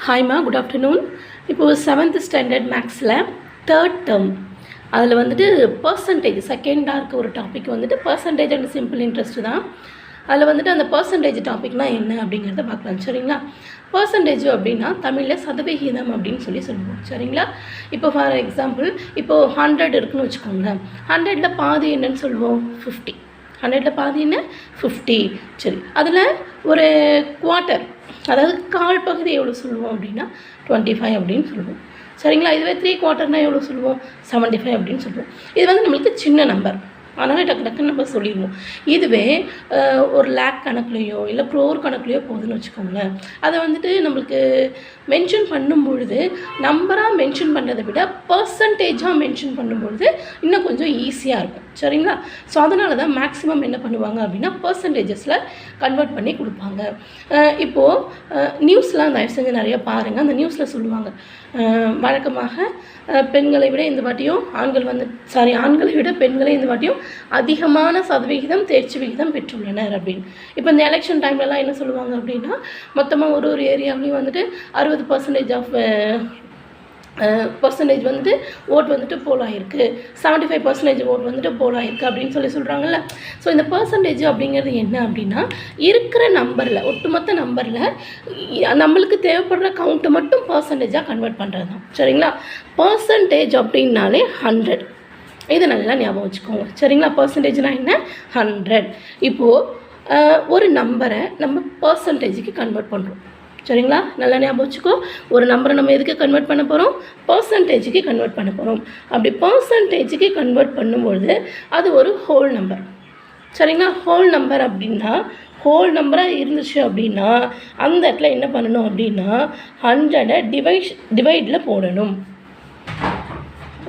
Hi ma, good afternoon. இப்போ 7th standard மேக்ஸில் third term அதில் வந்துட்டு பர்சன்டேஜ் செகண்டாக இருக்க ஒரு டாபிக் வந்துட்டு பர்சன்டேஜ் அண்ட் சிம்பிள் இன்ட்ரெஸ்ட் தான். அதில் வந்துட்டு அந்த பர்சன்டேஜ் டாபிக்னால் என்ன அப்படிங்கிறத பார்க்கலாம். சரிங்களா? பர்சன்டேஜ் அப்படின்னா தமிழில் சதவிகிதம் அப்படின்னு சொல்லுவோம். சரிங்களா? இப்போ ஃபார் எக்ஸாம்பிள் இப்போது 100 இருக்குன்னு வச்சுக்கோங்களேன். 100ல் பாதி என்னன்னு சொல்லுவோம்? 50. 100ல் பாதி என்ன? 50. சரி, அதில் ஒரு குவார்ட்டர், அதாவது கால் பகுதி எவ்வளோ சொல்லுவோம் அப்படின்னா 25 அப்படின்னு சொல்லுவோம். சரிங்களா? இதுவே 3/4 எவ்வளோ சொல்லுவோம்? 75 அப்படின்னு சொல்லுவோம். இது வந்து நம்மளுக்கு சின்ன நம்பர், அதனால் டக்குன்னு நம்ம சொல்லிடுவோம். இதுவே ஒரு லேக் கணக்குலையோ இல்லை க்ரோர் கணக்குலையோ போகுதுன்னு வச்சுக்கோங்களேன். அதை வந்துட்டு நம்மளுக்கு மென்ஷன் பண்ணும்பொழுது நம்பராக மென்ஷன் பண்ணுறதை விட பர்சன்டேஜாக மென்ஷன் பண்ணும்பொழுது இன்னும் கொஞ்சம் ஈஸியாக இருக்கும். சரிங்களா? ஸோ அதனால தான் மேக்ஸிமம் என்ன பண்ணுவாங்க அப்படின்னா பர்சன்டேஜஸில் கன்வெர்ட் பண்ணி கொடுப்பாங்க. இப்போது நியூஸ்லாம் தயவு செஞ்சு நிறைய பாருங்கள். அந்த நியூஸில் சொல்லுவாங்க வழக்கமாக பெண்களை விட இந்த வாட்டியும் ஆண்களை விட பெண்களை இந்த வாட்டியும் அதிகமான சதவிகிதம் தேர்ச்சி விகிதம் பெற்றுள்ளனர் அப்படின்னு. இப்போ இந்த எலெக்ஷன் டைம்லலாம் என்ன சொல்லுவாங்க அப்படின்னா மொத்தமாக ஒரு ஏரியாவிலையும் வந்துட்டு 60% ஆஃப் பர்சன்டேஜ் வந்துட்டு ஓட் வந்துட்டு போல் ஆகிருக்கு, 75% ஓட் வந்துட்டு போல் ஆகிருக்கு அப்படின்னு சொல்கிறாங்கல்ல. ஸோ இந்த பர்சன்டேஜ் அப்படிங்கிறது என்ன அப்படின்னா இருக்கிற நம்பரில், ஒட்டுமொத்த நம்பரில் நம்மளுக்கு தேவைப்படுற கவுண்ட்டை மட்டும் பர்சன்டேஜாக கன்வெர்ட் பண்ணுறது தான். சரிங்களா? பர்சன்டேஜ் அப்படின்னாலே 100. இதை நல்லா ஞாபகம் வச்சுக்கோங்க. சரிங்களா? பர்சன்டேஜ்னால் என்ன? 100. இப்போது ஒரு நம்பரை நம்ம பர்சன்டேஜுக்கு கன்வெர்ட் பண்ணுறோம். சரிங்களா? நல்லா ஞாபகம் வச்சுக்கோ. ஒரு நம்பரை நம்ம எதுக்கு கன்வெர்ட் பண்ண போகிறோம்? பர்சன்டேஜுக்கு கன்வெர்ட் பண்ண போகிறோம். அப்படி பர்சன்டேஜுக்கு கன்வெர்ட் பண்ணும்பொழுது அது ஒரு ஹோல் நம்பர். சரிங்களா? ஹோல் நம்பர் அப்படின்னா ஹோல் நம்பராக இருந்துச்சு அப்படின்னா அந்த இடத்துல என்ன பண்ணணும் அப்படின்னா 100 டிவைடில் போடணும்.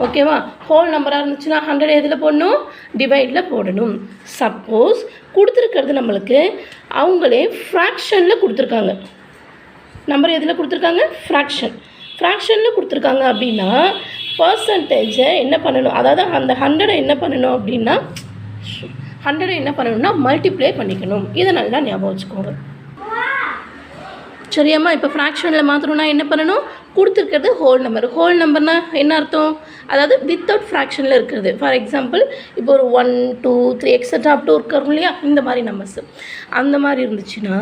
ஓகேவா? ஹோல் நம்பராக இருந்துச்சுன்னா 100 எதில் போடணும்? டிவைடில் போடணும். சப்போஸ் கொடுத்துருக்கிறது நம்மளுக்கு அவங்களே ஃப்ராக்ஷனில் கொடுத்துருக்காங்க. நம்பர் எதில் கொடுத்துருக்காங்க? ஃப்ராக்ஷனில் கொடுத்துருக்காங்க அப்படின்னா பர்சன்டேஜை என்ன பண்ணணும், அதாவது அந்த 100 என்ன பண்ணணும் அப்படின்னா 100 என்ன பண்ணணும்னா மல்டிப்ளை பண்ணிக்கணும். இதை நல்லா ஞாபகம் வச்சுக்கோங்க. சரியாம்மா? இப்போ ஃப்ராக்ஷனில் மாற்றணும்னா என்ன பண்ணணும்? கொடுத்துருக்கிறது ஹோல் நம்பர். ஹோல் நம்பர்னால் என்ன அர்த்தம்? அதாவது வித்தவுட் ஃப்ராக்ஷனில் இருக்கிறது. ஃபார் எக்ஸாம்பிள் இப்போ ஒரு 1, 2, 3 எக்ஸட்ரா அப் டு இருக்கிறோம் இல்லையா, இந்த மாதிரி நம்பர்ஸ் அந்த மாதிரி இருந்துச்சுன்னா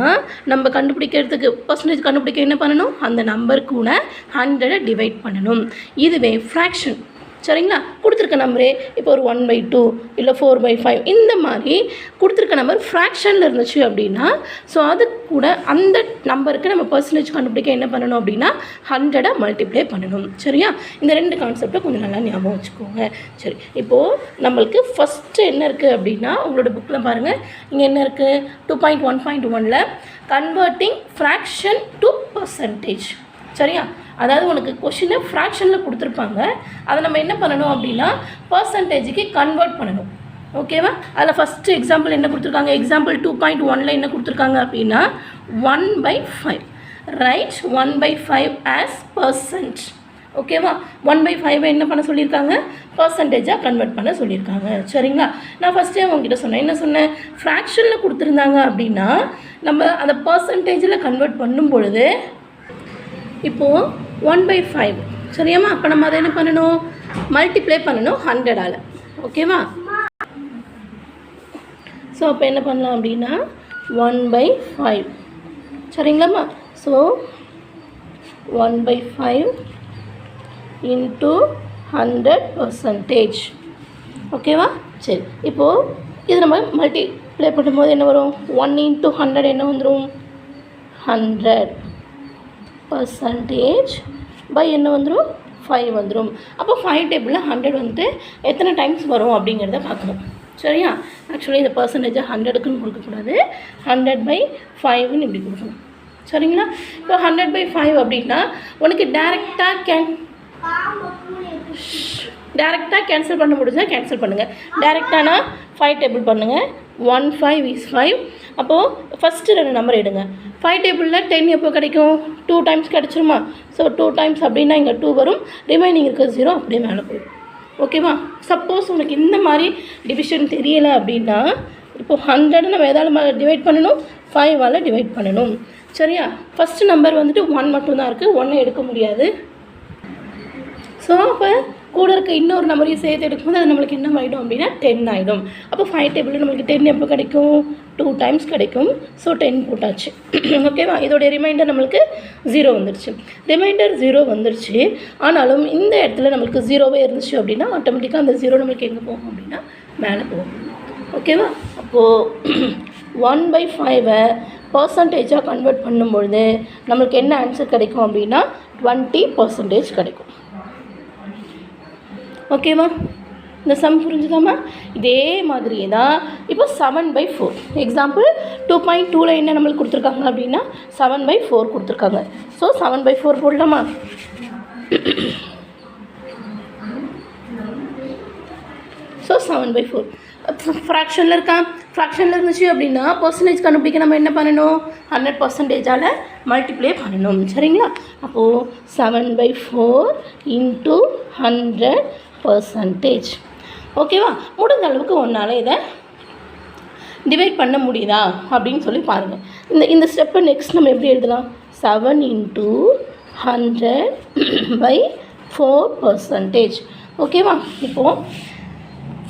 நம்ம கண்டுபிடிக்கிறதுக்கு பர்சன்டேஜ் கண்டுபிடிக்க என்ன பண்ணணும்? அந்த நம்பர் கூட 100 டிவைட் பண்ணணும். இதுவே ஃப்ராக்ஷன். சரிங்களா? கொடுத்துருக்க நம்பரே இப்போ ஒரு 1/2 இல்லை 4/5 இந்த மாதிரி கொடுத்துருக்க நம்பர் ஃப்ராக்ஷனில் இருந்துச்சு அப்படின்னா ஸோ அது கூட அந்த நம்பருக்கு நம்ம பர்சன்டேஜ் கண்டுபிடிக்க என்ன பண்ணணும் அப்படின்னா 100 மல்டிப்ளை பண்ணணும். சரியா? இந்த ரெண்டு கான்செப்டை கொஞ்சம் நல்லா ஞாபகம் வச்சுக்கோங்க. சரி, இப்போது நம்மளுக்கு ஃபஸ்ட்டு என்ன இருக்குது அப்படின்னா உங்களோட புக்கில் பாருங்கள், இங்கே என்ன இருக்குது? 2.1.1ல் கன்வெர்ட்டிங் ஃப்ராக்ஷன் டு பர்சன்டேஜ். சரியா? அதாவது உனக்கு கொஷினை ஃப்ராக்ஷனில் கொடுத்துருப்பாங்க, அதை நம்ம என்ன பண்ணணும் அப்படின்னா பர்சன்டேஜுக்கு கன்வெர்ட் பண்ணணும். ஓகேவா? அதில் ஃபஸ்ட்டு எக்ஸாம்பிள் என்ன கொடுத்துருக்காங்க? எக்ஸாம்பிள் 2.1ல் என்ன கொடுத்துருக்காங்க அப்படின்னா 1/5. Right 1/5 as percent. ஓகேவா? 1/5 என்ன பண்ண சொல்லியிருக்காங்க? பர்சன்டேஜாக கன்வெர்ட் பண்ண சொல்லியிருக்காங்க. சரிங்களா? நான் ஃபஸ்ட்டே உங்ககிட்ட சொன்னேன். என்ன சொன்னேன்? ஃப்ராக்ஷனில் கொடுத்துருந்தாங்க அப்படின்னா நம்ம அந்த பர்சன்டேஜில் கன்வெர்ட் பண்ணும் பொழுது இப்போது 1/5. சரியாம்மா? அப்போ நம்ம அதை என்ன பண்ணணும்? மல்டிப்ளை பண்ணணும் 100ஆல். ஓகேவா? ஸோ அப்போ என்ன பண்ணலாம் அப்படின்னா 1/5. சரிங்களாம்மா? So 1/5 into 100%. ஓகேவா? சரி, இப்போது இது நம்ம மல்டிப்ளை பண்ணும்போது என்ன வரும்? 1 × 100 என்ன வந்துடும்? 100% பை என்ன வந்துடும்? 5 வந்துடும். அப்போ 5 டேபிளில் 100 வந்துட்டு எத்தனை டைம்ஸ் வரும் அப்படிங்கிறத பார்க்கணும். சரியா? ஆக்சுவலி இந்த பர்சன்டேஜை 100க்குன்னு கொடுக்கக்கூடாது, 100/5ன்னு இப்படி கொடுக்கணும். சரிங்களா? இப்போ 100/5 அப்படின்னா உனக்கு டேரெக்டாக கேன்சல் பண்ண முடிஞ்சால் கேன்சல் பண்ணுங்கள். டேரெக்டானா 5 டேபிள் பண்ணுங்கள். 1 5 is 5. அப்போது ஃபஸ்ட்டு 2 நம்பர் எடுங்க. 5 டேபிளில் 10 எப்போ கிடைக்கும்? 2 டைம்ஸ் கிடச்சிருமா? ஸோ 2 டைம்ஸ் அப்படின்னா இங்கே 2 வரும், ரிமைனிங் இருக்க 0 அப்படியே மேலே போயிடும். ஓகேவா? சப்போஸ் உனக்கு இந்த மாதிரி டிவிஷன் தெரியலை அப்படின்னா இப்போ 100 நம்ம எதால் டிவைட் பண்ணணும்? 5ஆல் டிவைட் பண்ணணும். சரியா? ஃபஸ்ட்டு நம்பர் வந்துட்டு 1 மட்டும்தான் இருக்குது, 1 எடுக்க முடியாது. ஸோ அப்போ கூட இருக்க இன்னொரு நம்பரையும் சேர்த்து எடுக்கும்போது அது நம்மளுக்கு என்ன ஆகிடும் அப்படின்னா 10 ஆகிடும். அப்போ 5 டேபிளில் நம்மளுக்கு 10 எப்போ கிடைக்கும்? 2 டைம்ஸ் கிடைக்கும். ஸோ 10 போட்டாச்சு. ஓகேவா? இதோடைய ரிமைண்டர் நம்மளுக்கு 0 வந்துடுச்சு. ரிமைண்டர் 0 வந்துடுச்சு. ஆனாலும் இந்த இடத்துல நம்மளுக்கு 0வே இருந்துச்சு அப்படின்னா ஆட்டோமேட்டிக்காக அந்த 0 நம்மளுக்கு எங்கே போகும் அப்படின்னா மேலே போகும். ஓகேவா? அப்போது 1/5 பர்சன்டேஜாக கன்வெர்ட் பண்ணும்பொழுது நம்மளுக்கு என்ன ஆன்சர் கிடைக்கும் அப்படின்னா 20% கிடைக்கும். ஓகேவா? இந்த சம் புரிஞ்சுதாம்மா? இதே மாதிரியே தான் இப்போ 7/4 எக்ஸாம்பிள் 2.2ல் என்ன நம்மளுக்கு கொடுத்துருக்காங்க அப்படின்னா 7/4 கொடுத்துருக்காங்க. ஸோ 7/4 போடலாமா? ஸோ 7/4 ஃப்ராக்ஷனில் இருக்கா? ஃப்ராக்ஷனில் இருந்துச்சு அப்படின்னா பர்சன்டேஜ் கண்டுபிடிக்க நம்ம என்ன பண்ணணும்? 100%ஆல் மல்டிப்ளை பண்ணணும். சரிங்களா? அப்போது 7/4 × 100%. ஓகேவா? முடிஞ்ச அளவுக்கு ஒன்றால் இதை டிவைட் பண்ண முடியுதா அப்படின்னு சொல்லி பாருங்கள். இந்த ஸ்டெப்பை நெக்ஸ்ட் நம்ம எப்படி எழுதலாம்? 7 × 100/4%. ஓகேவா? இப்போது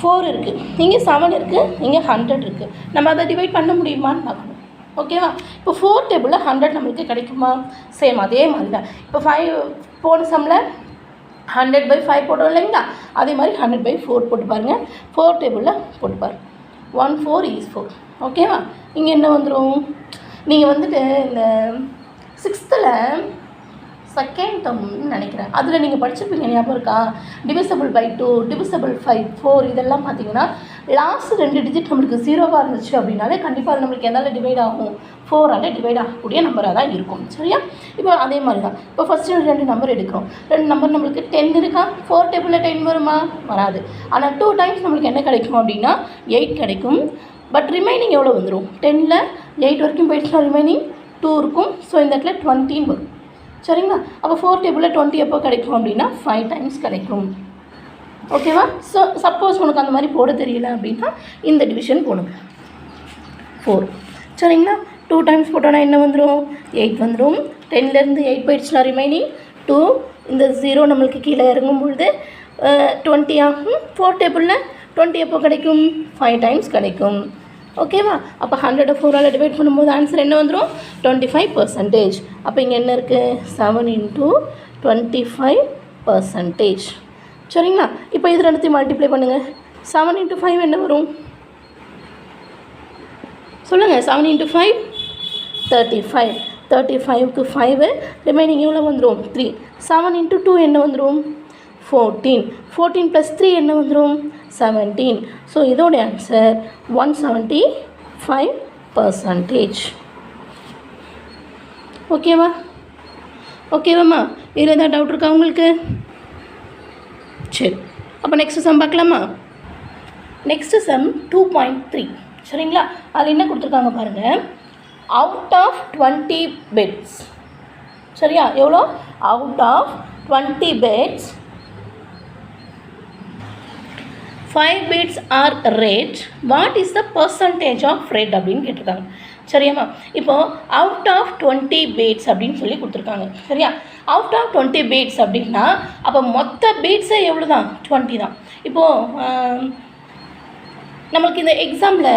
4 இருக்குது, இங்கே 7 இருக்குது, இங்கே 100 இருக்குது. நம்ம அதை டிவைட் பண்ண முடியுமான்னு பார்க்கணும். ஓகேவா? இப்போ 4 டேபிளில் 100 நம்மளுக்கு கிடைக்குமா? சேம் அதே மாதிரி தான். இப்போ 5 போன சம்மில் 100/5 போட்டோம் இல்லைங்களா? அதே மாதிரி 100/4 போட்டு பாருங்கள். 4 டேபிளில் போட்டு பாருங்கள். 1 4 is 4. ஓகேவா? இங்கே என்ன வந்துடும்? நீங்கள் வந்துட்டு இந்த 6th செகண்ட் டேர்ம்னு நினைக்கிறேன், அதில் நீங்கள் படிச்சிருப்பீங்க, ஞாபகம் இருக்கா? டிவிசபிள் பை 2, டிவிசபிள் 5, 4 இதெல்லாம் பார்த்தீங்கன்னா லாஸ்ட் 2 டிஜிட் நம்மளுக்கு 0வாக இருந்துச்சு அப்படின்னாலே கண்டிப்பாக அது நம்மளுக்கு எதால் டிவைட் ஆகும்? 4ஆல் டிவைட் ஆகக்கூடிய நம்பராக தான் இருக்கும். சரியா? இப்போ அதே மாதிரி தான். இப்போ ஃபஸ்ட்டு 2 நம்பர் எடுக்கிறோம். 2 நம்பர் நம்மளுக்கு 10 இருக்கா? 4 டேபிளில் 10 வருமா? வராது. ஆனால் 2 டைம்ஸ் நம்மளுக்கு என்ன கிடைக்கும் அப்படின்னா 8 கிடைக்கும். பட் ரிமைனிங் எவ்வளோ வந்துடும்? 10ல் 8 வரைக்கும் போயிடுச்சுன்னா ரிமைனிங் 2 இருக்கும். ஸோ இந்த இடத்துல 20 வரும். சரிங்களா? அப்போ 4 டேபிளில் 20 எப்போ கிடைக்கும் அப்படின்னா 5 டைம்ஸ் கிடைக்கும். ஓகேவா? ஸோ சப்போஸ் உனக்கு அந்த மாதிரி போட தெரியல அப்படின்னா இந்த டிவிஷன் போடுங்க 4. சரிங்களா? 2 டைம்ஸ் போட்டோன்னா என்ன வந்துடும்? 8 வந்துடும். 10லேருந்து 8 போயிடுச்சுன்னா ரிமைனிங் 2. இந்த 0 நம்மளுக்கு கீழே இறங்கும் பொழுது 20 ஆகும். 4 டேபிளில் 20 எப்போ கிடைக்கும்? 5 டைம்ஸ் கிடைக்கும். ஓகேவா? அப்போ 100 4ஆல் டிவைட் பண்ணும்போது ஆன்சர் என்ன வந்துடும்? 25%. அப்போ இங்கே என்ன இருக்குது? 7 × 25%. சரிங்களா? இப்போ இது ரெண்டுத்தையும் மல்டிப்ளை பண்ணுங்கள். 7 × 5 என்ன வரும்? சொல்லுங்கள். 7 × 5 35. 35க்கு 5 ரிமைனிங் எவ்வளோ வந்துடும்? 3. 7 × 2 என்ன வந்துடும்? 14. 14 + 3 என்ன வந்துடும்? 17. ஸோ இதோடைய ஆன்சர் 175%. ஓகேவா? ஓகேவாம்மா? இதில் ஏதாவது டவுட் இருக்கா உங்களுக்கு? சரி, அப்போ நெக்ஸ்ட் சம் பார்க்கலாமா? Next sum 2.3. சரிங்களா? அதில் என்ன கொடுத்துருக்காங்க பாருங்கள். Out of 20 beads. சரியா? எவ்வளோ? Out of 20 beads 5 beads are red. What is the percentage of red அப்படின்னு கேட்டிருக்காங்க. சரியாம்மா? இப்போது அவுட் ஆஃப் 20 beads அப்படின்னு சொல்லி கொடுத்துருக்காங்க. சரியா? அவுட் ஆஃப் 20 beads அப்படின்னா அப்போ மொத்த பீட்ஸே எவ்வளோ தான்? 20 தான். இப்போது நம்மளுக்கு இந்த எக்ஸாமில்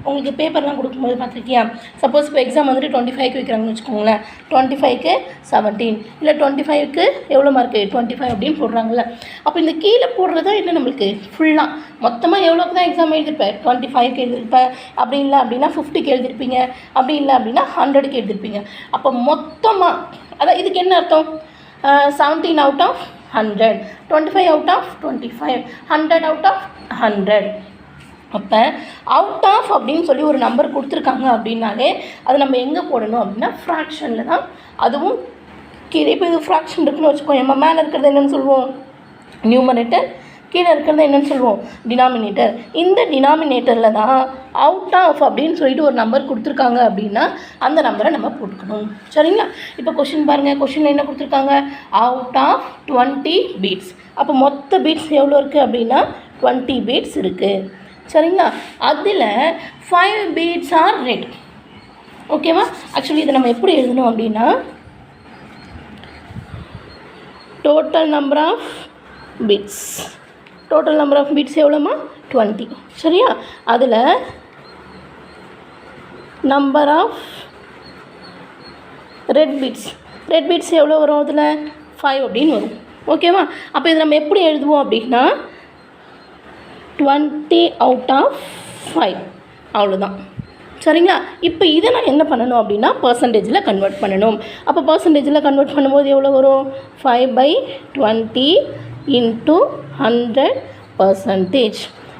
உங்களுக்கு பேப்பர்லாம் கொடுக்கும்போது பார்த்துருக்கியா? சப்போஸ் இப்போ எக்ஸாம் வந்துட்டு 25க்கு வைக்கிறாங்கன்னு வச்சுக்கோங்களேன். 25க்கு 17, இல்லை 25க்கு எவ்வளோ மார்க்கு? 25 அப்படின்னு போடுறாங்கல்ல. அப்போ இந்த கீழே போடுறது தான் என்ன நம்மளுக்கு ஃபுல்லாக மொத்தமாக எவ்வளோக்கு தான் எக்ஸாம் எழுதிருப்பேன்? 25க்கு எழுதிருப்பேன். அப்படி இல்லை அப்படின்னா 50க்கு எழுதிருப்பீங்க. அப்படி இல்லை அப்படின்னா 100க்கு எழுதிருப்பீங்க. அப்போ மொத்தமாக அதான் இதுக்கு என்ன அர்த்தம்? 17 out of 100, 25 out of 25, 100 out of 100. அப்போ அவுட் ஆஃப் அப்படின்னு சொல்லி ஒரு நம்பர் கொடுத்துருக்காங்க அப்படின்னாலே அது நம்ம எங்கே போடணும் அப்படின்னா ஃப்ராக்ஷனில் தான். அதுவும் கீழே இப்போ இது ஃப்ராக்ஷன் இருக்குன்னு வச்சுக்கோ. நம்ம மேலே இருக்கிறது என்னென்னு சொல்லுவோம்? நியூமரேட்டர். கீழே இருக்கிறது என்னென்னு சொல்லுவோம்? டினாமினேட்டர். இந்த டினாமினேட்டரில் தான் அவுட் ஆஃப் அப்படின்னு சொல்லிட்டு ஒரு நம்பர் கொடுத்துருக்காங்க அப்படின்னா அந்த நம்பரை நம்ம போட்டுக்கணும். சரிங்களா? இப்போ கொஷின் பாருங்கள். கொஷினில் என்ன கொடுத்துருக்காங்க? Out of 20 beads. அப்போ மொத்த பீட்ஸ் எவ்வளோ இருக்குது அப்படின்னா 20 beads இருக்குது. சரிங்களா? அதில் 5 beads are red. ஓகேவா? ஆக்சுவலி இதை நம்ம எப்படி எழுதணும் அப்படின்னா total number of bits. Total number of bits எவ்வளோமா? 20. சரியா? அதில் நம்பர் ஆஃப் ரெட் பிட்ஸ் எவ்வளோ வரும்? அதில் 5 அப்படின்னு வரும். ஓகேவா? அப்போ இதை நம்ம எப்படி எழுதுவோம் அப்படின்னா 20 out of 5 அவ்வளோதான். சரிங்களா? இப்போ இதை நான் என்ன பண்ணணும் அப்படின்னா பர்சன்டேஜில் கன்வெர்ட் பண்ணணும். அப்போ பர்சன்டேஜில் கன்வெர்ட் பண்ணும்போது எவ்வளோ வரும்? 5/20 into 100%.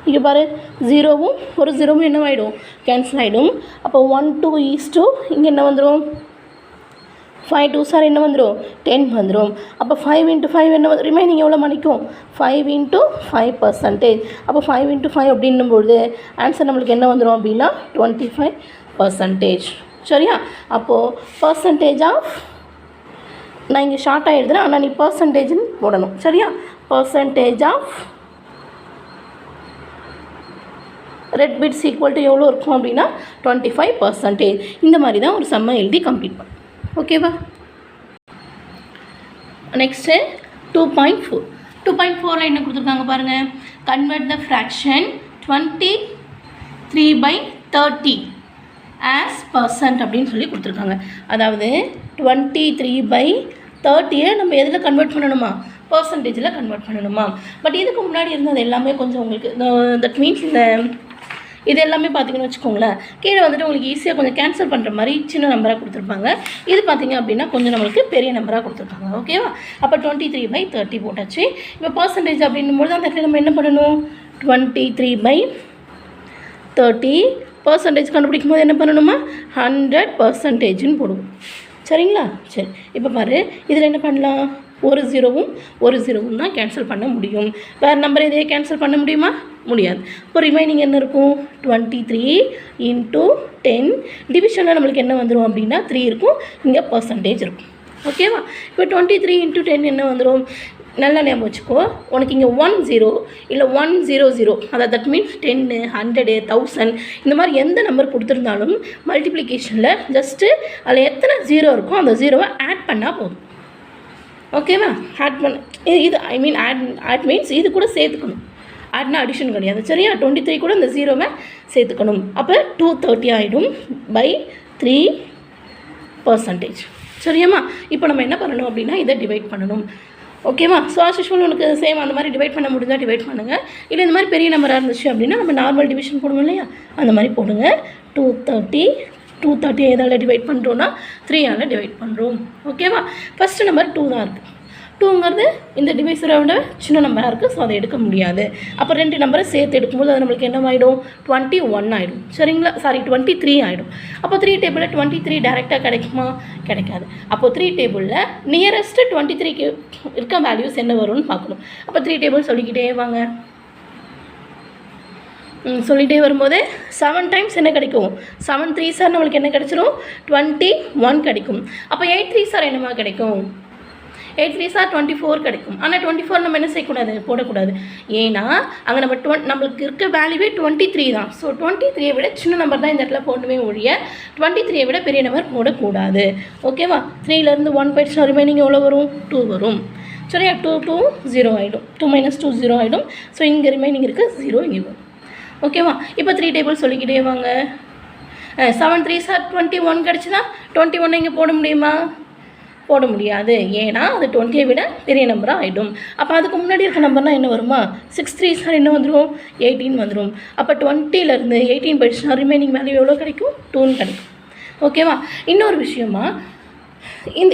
இங்கே பாரு, ஜீரோவும் ஒரு ஜீரோவும் என்னவாயிடும்? கேன்சல் ஆகிடும். அப்போ 1 2 இங்கே என்ன வந்துடும்? 5 2 என்ன வந்துடும்? 10 வந்துடும். அப்போ 5 into 5 என்ன வந்து ரிமைனிங் எவ்வளோ மணிக்கும்? 5 into 5%. அப்போ 5 into 5 அப்படின்னும்போது ஆன்சர் நம்மளுக்கு என்ன வந்துடும் அப்படின்னா 25%. சரியா? அப்போது பர்சன்டேஜ் ஆஃப், நான் இங்கே ஷார்ட்டாக எழுதுகிறேன், ஆனால் நீ பர்சன்டேஜ்னு போடணும். சரியா? Percentage of red beads equal to எவ்வளோ இருக்கும் அப்படின்னா 25%. இந்த மாதிரி தான் ஒரு சம்மை எழுதி கம்ப்ளீட் பண்ணும். ஓகேவா? நெக்ஸ்ட்டு 2.4. 2.4ல் என்ன கொடுத்துருக்காங்க பாருங்கள். கன்வெர்ட் த ஃப்ராக்ஷன் 23/30 ஆஸ் பர்சன்ட் அப்படின்னு சொல்லி கொடுத்துருக்காங்க. அதாவது 23/30 நம்ம எதில் கன்வெர்ட் பண்ணணுமா? பர்சன்டேஜில் கன்வெர்ட் பண்ணணுமா? பட் இதுக்கு முன்னாடி இருந்தது எல்லாமே கொஞ்சம் உங்களுக்கு தட் மீன்ஸ் இந்த இது எல்லாமே பார்த்திங்கன்னு வச்சுக்கோங்களேன், கீழே வந்துட்டு உங்களுக்கு ஈஸியாக கொஞ்சம் கேன்சல் பண்ணுற மாதிரி சின்ன நம்பராக கொடுத்துருப்பாங்க. இது பார்த்திங்க அப்படின்னா கொஞ்சம் நம்மளுக்கு பெரிய நம்பராக கொடுத்துருக்காங்க. ஓகேவா? அப்போ 23/30 போட்டாச்சு. இப்போ பர்சன்டேஜ் அப்படின்னும்போது அந்த இடத்துல நம்ம என்ன பண்ணணும்? 23/30 பர்சன்டேஜ் கண்டுபிடிக்கும் போது என்ன பண்ணணுமா? 100%ன்னு போடுவோம். சரிங்களா? சரி, இப்போ பாரு, இதில் என்ன பண்ணலாம்? ஒரு ஜீரோவும் தான் கேன்சல் பண்ண முடியும். வேறு நம்பர் இதையே கேன்சல் பண்ண முடியுமா? முடியாது. இப்போ ரிமைனிங் என்ன இருக்கும்? 23 into 10. டிவிஷனில் நம்மளுக்கு என்ன வந்துடும் அப்படின்னா 3 இருக்கும், இங்கே பர்சன்டேஜ் இருக்கும். ஓகேவா? இப்போ 23 into 10 என்ன வந்துடும்? நல்லா ஞாபகம் வச்சுக்கோ. உனக்கு இங்கே 10 இல்லை 100, அதாவது தட் மீன்ஸ் 10 100 1000 இந்த மாதிரி எந்த நம்பர் கொடுத்துருந்தாலும் மல்டிப்ளிகேஷனில் ஜஸ்ட்டு அதில் எத்தனை ஜீரோ இருக்கோ அந்த ஜீரோவை ஆட் பண்ணால் போதும். ஓகேவா? ஆட் பண்ண இது ஐ மீன் ஆட் மீன்ஸ் இது கூட சேர்த்துக்கணும். ஆட்னா அடிஷன் கிடையாது. சரியா? 23 கூட இந்த ஜீரோவை சேர்த்துக்கணும். அப்போ 230 ஆகிடும் by 3%. சரியாம்மா? இப்போ நம்ம என்ன பண்ணணும் அப்படின்னா இதை டிவைட் பண்ணணும். ஓகேவா? ஸோ ஆஸ் யூஷுவல் உனக்கு சேம் அந்த மாதிரி டிவைட் பண்ண முடிஞ்சால் டிவைட் பண்ணுங்கள். இல்லை இந்த மாதிரி பெரிய நம்பராக இருந்துச்சு அப்படின்னா நம்ம நார்மல் டிவிஷன் போடுவோம் இல்லையா, அந்த மாதிரி போடுங்க. 230 எதால் டிவைட் பண்ணுறோன்னா 3ஆல் டிவைட் பண்ணுறோம். ஓகேவா? ஃபஸ்ட்டு நம்பர் 2 தான் இருக்குது. 2ங்கிறது இந்த டிவைஸரை விட சின்ன நம்பராக இருக்குது, ஸோ அதை எடுக்க முடியாது. அப்போ 2 நம்பரை சேர்த்து எடுக்கும்போது அது நம்மளுக்கு என்ன ஆகிடும்? 21 ஆகிடும். சரிங்களா? 23 ஆகிடும். அப்போ 3 டேபிளில் 23 டேரெக்டாக கிடைக்குமா? கிடைக்காது. அப்போது 3 டேபிளில் நியரஸ்ட்டு 23க்கு இருக்க வேல்யூஸ் என்ன வரும்னு பார்க்கணும். அப்போ 3 டேபிள் சொல்லிக்கிட்டே வாங்க. சொல்லிகிட்டே வரும்போது 7 டைம்ஸ் என்ன கிடைக்கும்? 7 3s நம்மளுக்கு என்ன கிடைச்சிரும்? 21 கிடைக்கும். அப்போ 8 3s என்னமா கிடைக்கும்? 8 3s 24 கிடைக்கும். ஆனால் 24 நம்ம என்ன செய்யக்கூடாது? போடக்கூடாது. ஏன்னா அங்கே நம்மளுக்கு இருக்க வேல்யூவே 23 தான். ஸோ 23 விட சின்ன நம்பர் தான் இந்த இடத்துல போடணுமே ஒழிய 23 விட பெரிய நம்பர் போடக்கூடாது. ஓகேவா? 3லேருந்து 1 போயிடுச்சுன்னா ரிமைனிங் எவ்வளோ வரும்? 2 வரும். சரியா? 2 2 0 ஆகிடும். 2 - 2 0 ஆகிடும். ஸோ இங்கே ரிமைனிங் இருக்குது 0 இங்கே வரும். ஓகேவா? இப்போ 3 டேபிள் சொல்லிக்கிட்டே வாங்க. 7 3s 21 கிடச்சின்னா 21 இங்கே போட முடியுமா? போட முடியாது. ஏன்னா அது 20 விட பெரிய நம்பராக ஆகிடும். அப்போ அதுக்கு முன்னாடி இருக்க நம்பர்னால் என்ன வருமா? 6 3s என்ன வந்துடும்? 18 வந்துடும். அப்போ 20லேருந்து 18 போயிடுச்சுன்னா ரிமைனிங் வேல்யூ எவ்வளோ கிடைக்கும்? 2 கிடைக்கும். ஓகேவா? இன்னொரு விஷயமா,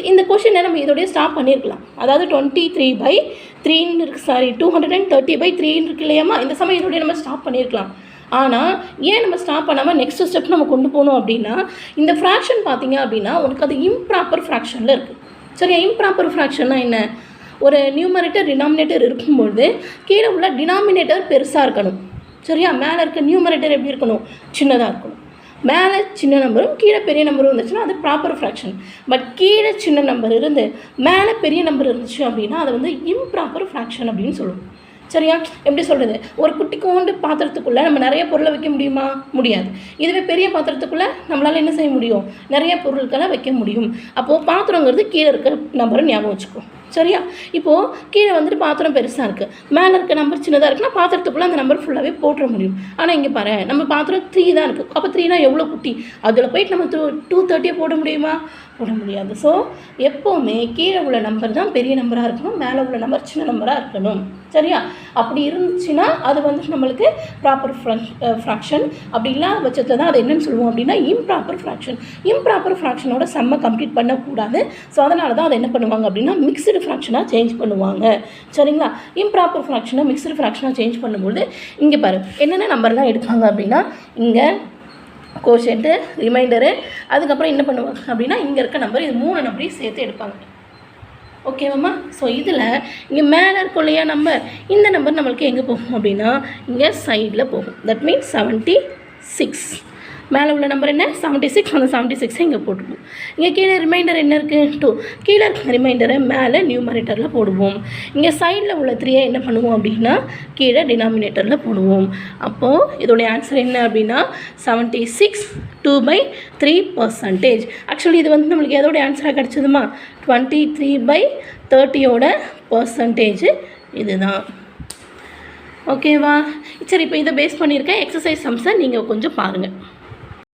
இந்த கொஷினை நம்ம இதோடய ஸ்டாப் பண்ணியிருக்கலாம். அதாவது 23/3 இருக்குது, 230/3 இருக்கு இல்லையாம்மா, இந்த சமயம் இதோடய நம்ம ஸ்டாப் பண்ணியிருக்கலாம். ஆனால் ஏன் நம்ம ஸ்டாப் பண்ணாமல் நெக்ஸ்ட் ஸ்டெப் நம்ம கொண்டு போகணும் அப்படின்னா, இந்த ஃப்ராக்ஷன் பார்த்தீங்க அப்படின்னா உனக்கு அது இம்ப்ராப்பர் ஃப்ராக்ஷனில் இருக்குது. சரியா? இம்ப்ராப்பர் ஃப்ராக்ஷன்னா என்ன? ஒரு நியூமரேட்டர் டினாமினேட்டர் இருக்கும்பொழுது கீழே உள்ள டினாமினேட்டர் பெருசாக இருக்கணும். சரியா? மேலே இருக்க நியூமரேட்டர் எப்படி இருக்கணும்? சின்னதாக இருக்கணும். மேலே சின்ன நம்பரும் கீழே பெரிய நம்பரும் இருந்துச்சுன்னா அது ப்ராப்பர் ஃப்ராக்ஷன். பட் கீழே சின்ன நம்பர் இருந்து மேலே பெரிய நம்பர் இருந்துச்சு அப்படின்னா அதை வந்து இம்ப்ராப்பர் ஃப்ராக்ஷன் அப்படின்னு சொல்லுவோம். சரியா? எப்படி சொல்கிறது, ஒரு குட்டிக்கோண்டு பாத்திரத்துக்குள்ளே நம்ம நிறைய பொருளை வைக்க முடியுமா? முடியாது. இதுவே பெரிய பாத்திரத்துக்குள்ளே நம்மளால் என்ன செய்ய முடியும்? நிறைய பொருட்களை வைக்க முடியும். அப்போது பாத்திரங்கிறது கீழே இருக்க நம்பரை ஞாபகம் வச்சுக்கோ. சரியா? இப்போது கீழே வந்துட்டு பாத்திரம் பெருசாக இருக்குது, மேலே இருக்க நம்பர் சின்னதாக இருக்குன்னா பாத்திரத்துக்குள்ளே அந்த நம்பர் ஃபுல்லாகவே போட்டுற முடியும். ஆனால் இங்கே பாரு, நம்ம பாத்திரம் 3 தான் இருக்குது. அப்போ 3னா எவ்வளோ குட்டி, அதில் போயிட்டு நம்ம 230 போட முடியுமா? போட முடியாது. ஸோ எப்போவுமே கீழே உள்ள நம்பர் தான் பெரிய நம்பராக இருக்கணும், மேலே உள்ள நம்பர் சின்ன நம்பராக இருக்கணும். சரியா? அப்படி இருந்துச்சுன்னா அது வந்து நம்மளுக்கு ப்ராப்பர் ஃப்ராக்ஷன். அப்படி இல்லாத பட்சத்தில் தான் அது என்னென்னு சொல்லுவோம் அப்படின்னா இம்ப்ராப்பர் ஃப்ராக்ஷன். இம்ப்ராப்பர் ஃப்ராக்ஷனோட செம்ம கம்ப்ளீட் பண்ணக்கூடாது. ஸோ அதனால தான் அதை என்ன பண்ணுவாங்க அப்படின்னா மிக்சடு ஃப்ராக்ஷனாக சேஞ்ச் பண்ணுவாங்க. சரிங்களா? இம்ப்ராப்பர் ஃப்ராக்ஷனாக மிக்சடு ஃப்ராக்ஷனாக சேஞ்ச் பண்ணும்போது இங்கே பாரு என்னென்ன நம்பர்லாம் எடுப்பாங்க அப்படின்னா இங்கே கோஷன்ட்டு, ரிமைண்டரு, அதுக்கப்புறம் என்ன பண்ணுவாங்க அப்படின்னா இங்கே இருக்க நம்பர், இது 3 நம்பரையும் சேர்த்து எடுப்பாங்க. ஓகேவாம்மா? ஸோ இதில் இங்கே மேலே இருக்கும் இல்லையா நம்பர், இந்த நம்பர் நம்மளுக்கு எங்கே போகும் அப்படின்னா இங்கே சைடில் போகும். That means 76. மேலே உள்ள நம்பர் என்ன? 76. அந்த 76 இங்கே போட்டுருவோம். இங்கே கீழே ரிமைண்டர் என்ன இருக்குது? 2. கீழே இருக்க ரிமைண்டரை மேலே நியூமரேட்டரில் போடுவோம். இங்கே சைடில் உள்ள 3 என்ன பண்ணுவோம் அப்படின்னா கீழே டினாமினேட்டரில் போடுவோம். அப்போது இதோடைய ஆன்சர் என்ன அப்படின்னா 76 2/3%. ஆக்சுவலி இது வந்து நம்மளுக்கு எதோடைய ஆன்சராக கிடச்சதுமா 23/30யோட பர்சன்டேஜ் இதுதான். ஓகேவா? சரி, இப்போ இதை பேஸ் பண்ணியிருக்கேன் எக்ஸசைஸ் சம்ஸை நீங்கள் கொஞ்சம் பாருங்கள்.